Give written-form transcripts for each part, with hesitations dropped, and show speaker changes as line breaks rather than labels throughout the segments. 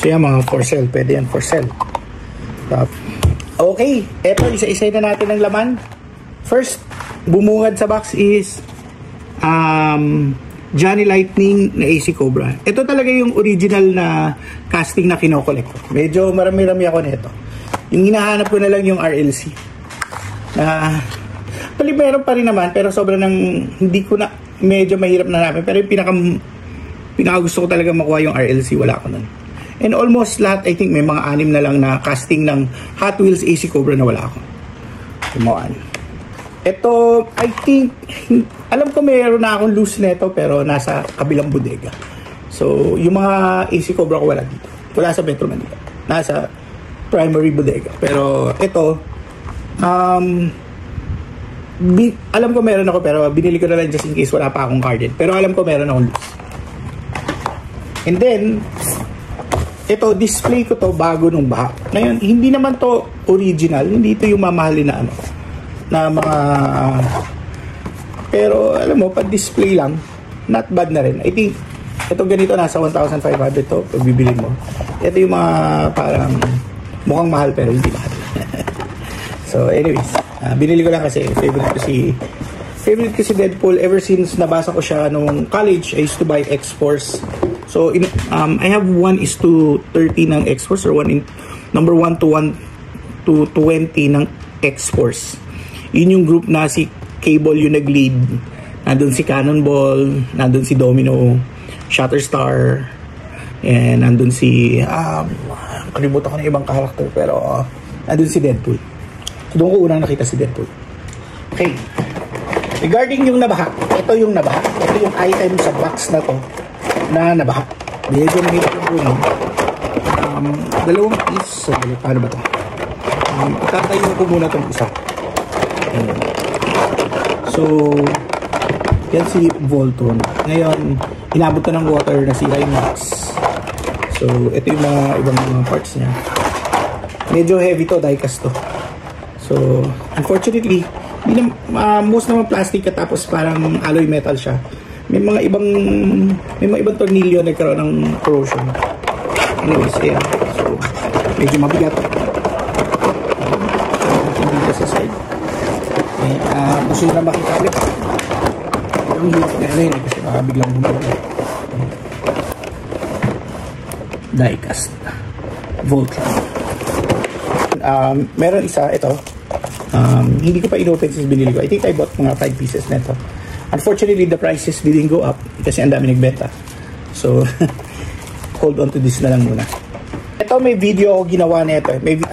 So yan mga for sale, pwede yan for sale. Okay, eto isa-isa na natin ang laman. First, bumungad sa box is Johnny Lightning na AC Cobra. Ito talaga yung original na casting na kinokolekt ko. Medyo marami-rami ako nito. Yung hinahanap ko na lang yung RLC. Meron pa rin naman, pero sobrang hindi ko na, medyo mahirap na namin. Pero yung pinaka gusto ko talaga makuha yung RLC, wala ko nun. And almost lahat, I think may mga 6 na lang na casting ng Hot Wheels AC Cobra na wala ako. Tumaan. Ito, I think, alam ko mayroon na akong loose nito pero nasa kabilang bodega. So, yung mga AC Cobra ko wala dito. Wala sa Metro Manila. Nasa primary bodega. Pero ito, alam ko meron ako pero binili ko na lang just in case wala pa akong card. Pero alam ko meron akong loose. And then, ito, display ko to bago nung baha. Ngayon, hindi naman to original. Hindi ito yung mamahalin na na mga pero alam mo, pag-display lang, not bad na rin. I think, ito ganito nasa 1,500 to pag bibili mo. Ito yung mga parang mukhang mahal pero hindi mahal. So anyways, binili ko lang kasi favorite ko si Deadpool ever since nabasa ko siya nung college. I used to buy X-Force. So I have 1:30 ng X-Force or number 1 to 20 ng X-Force. Yun yung group na si Cable yung nag-lead. Nandun si Cannonball, nandun si Domino, Shatterstar, and nandun si kalimutan ko na ibang character pero nandun si Deadpool. So, doon ko unang nakita si Deadpool. Okay. Regarding yung nabaha, ito yung nabaha. Ito yung item sa box na to na nabaha. Medyo mahirap yung kunin. Dalawang piece. Paano ba ito? Itatayo ko muna itong isa. So, yan si Voltron. Ngayon, inabot na ng water na si Rhinox. So, ito yung mga ibang mga parts niya. Medyo heavy to, diecast to. So, unfortunately, most naman plastic at tapos parang alloy metal siya. May mga ibang tornilyo na nagkaroon ng corrosion. Anyways, ayan. So, medyo mabigat. Dito sa side. Okay, gusto nyo na makita ulit. Ang hirap na rin kasi baka biglang bumalik. Diecast. Voltron. Meron isa, ito. Hindi ko pa inopen since binili ko. I think I bought mga 5 pieces nito. Unfortunately, the prices didn't go up kasi ang dami nagbenta. So, hold on to this na lang muna. Ito, may video ako ginawa nito. Well,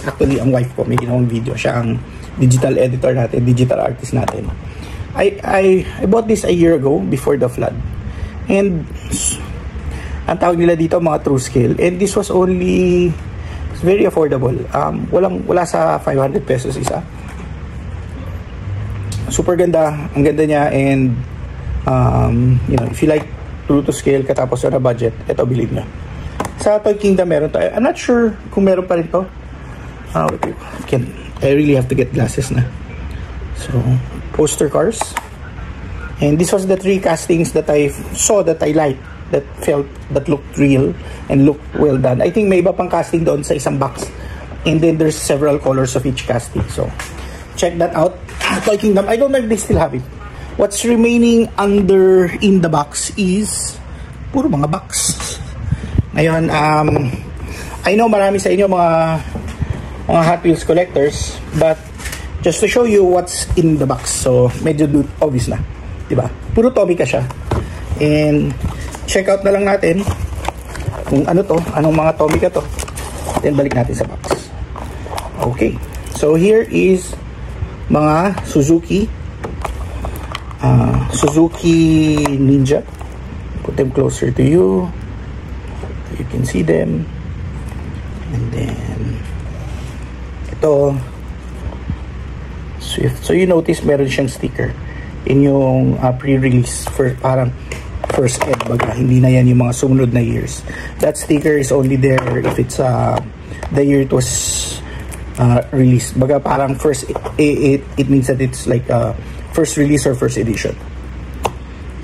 actually, ang wife ko may ginawang video. Siya ang digital editor natin, digital artist natin. I bought this a year ago before the flood. And ang tawag nila dito mga true scale. And this was only very affordable. Wala sa 500 pesos isa. Super ganda. Ang ganda niya. And you know, if you like true to scale katapos na budget, ito bilhin nyo. Sa Toy Kingdom meron to. I'm not sure kung meron pa rin to. I really have to get glasses na. So, poster cars. And this was the 3 castings that I saw that I liked, that looked real and looked well done. I think may iba pang casting doon sa isang box. And then there's several colors of each casting. So, check that out. Toy Kingdom, I don't know if they still have it. What's remaining in the box is puro mga box. Ngayon, I know marami sa inyo mga Hot Wheels collectors, but just to show you what's in the box. So, medyo obvious na. Diba? Puro Tomica siya. And, check out na lang natin kung ano to, anong mga Tomica to. Then, balik natin sa box. Okay. So, here is mga Suzuki. Suzuki Ninja. Put them closer to you. So you can see them. And then, ito, Swift. So you notice meron siyang sticker in yung pre-release for parang first ed baga. Hindi na yan yung mga sumunod na years. That sticker is only there if it's the year it was released. Baga parang first it means that it's like first release or first edition.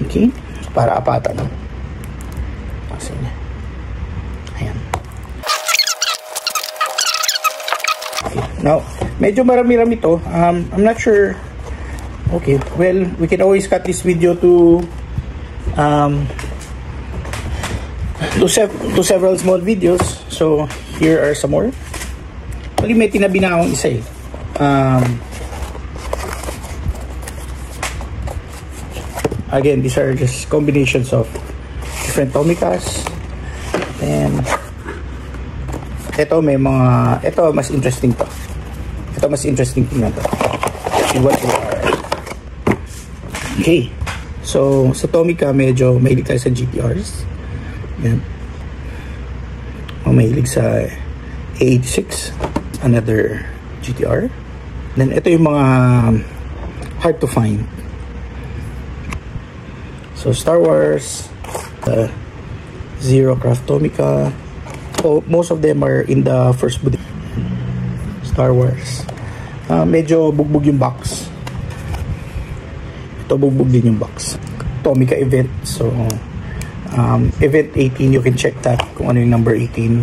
Okay? Para apatan. Ayan. Now, medyo marami-rami to. I'm not sure. Okay, well, we can always cut this video to several small videos. So, here are some more. Actually, may tinabi na akong isa eh. Again, these are just combinations of different Tomicas. And ito may mga, ito mas interesting to. Ito mas interesting tingnan to. See what they are. Okay. So, sa Tomica, medyo mahilig tayo sa GTRs. Yan. Mahilig sa A86. Another GTR. Then, ito yung mga hard to find. So, Star Wars, Zero Craft Tomica. So, most of them are in the first boot. Star Wars. Medyo bugbog yung box. Ito bugbog din yung box. Tomica event. So, event 18, you can check that kung ano yung number 18.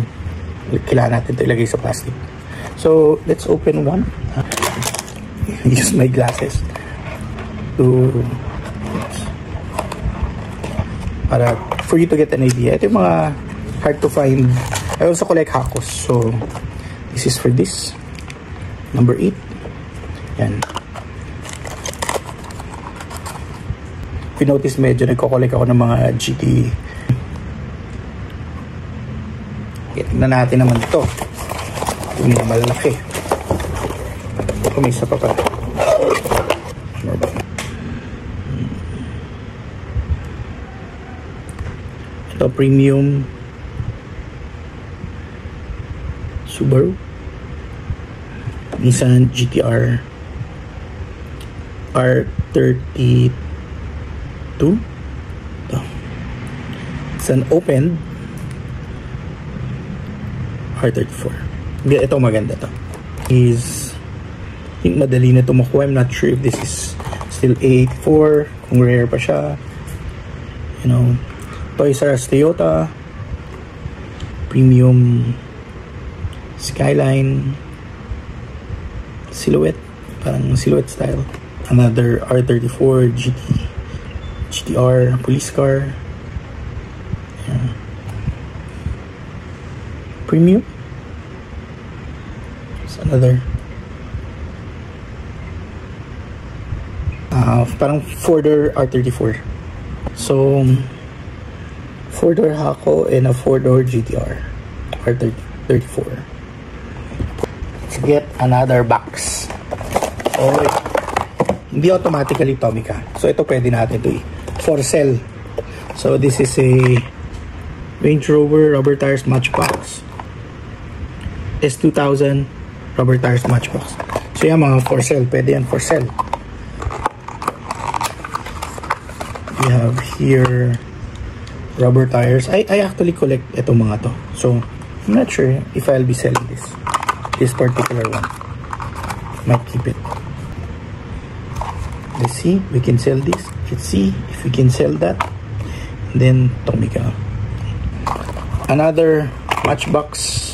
Kailangan natin ito ilagay sa plastic. So, let's open one. Use my glasses to para for you to get an idea. Ito yung mga hard to find. I also collect Hakos. So, this is for this. Number 8. Yan. If you notice, medyo nagko-collect ako ng mga GT. Okay, tingnan natin naman ito. Yung mga malalaki. Ito may isa pa pala. Ito, premium Subaru Nissan GTR R32. Ito. It's an open R34. Ito maganda to. I think madali na ito makuha. I'm not sure if this is still A84, kung rare pa siya. You know, Toys R Us Toyota, premium Skyline, silhouette, parang silhouette style. Another R34 GTR police car. Yeah. Premium. It's another parang 4-door R34. So 4-door Hako and a 4-door GTR R34. Let's get another box. Okay. Hindi automatically Tomica. So ito pwede natin ito for sale. So this is a Range Rover rubber tires matchbox. S2000 rubber tires matchbox. So yan mga for sale. Pwede yan for sale. We have here rubber tires. I actually collect itong mga to. So, I'm not sure if I'll be selling this particular one. Might keep it. Let's see. We can sell this. Let's see if we can sell that. And then, Tomica. Another matchbox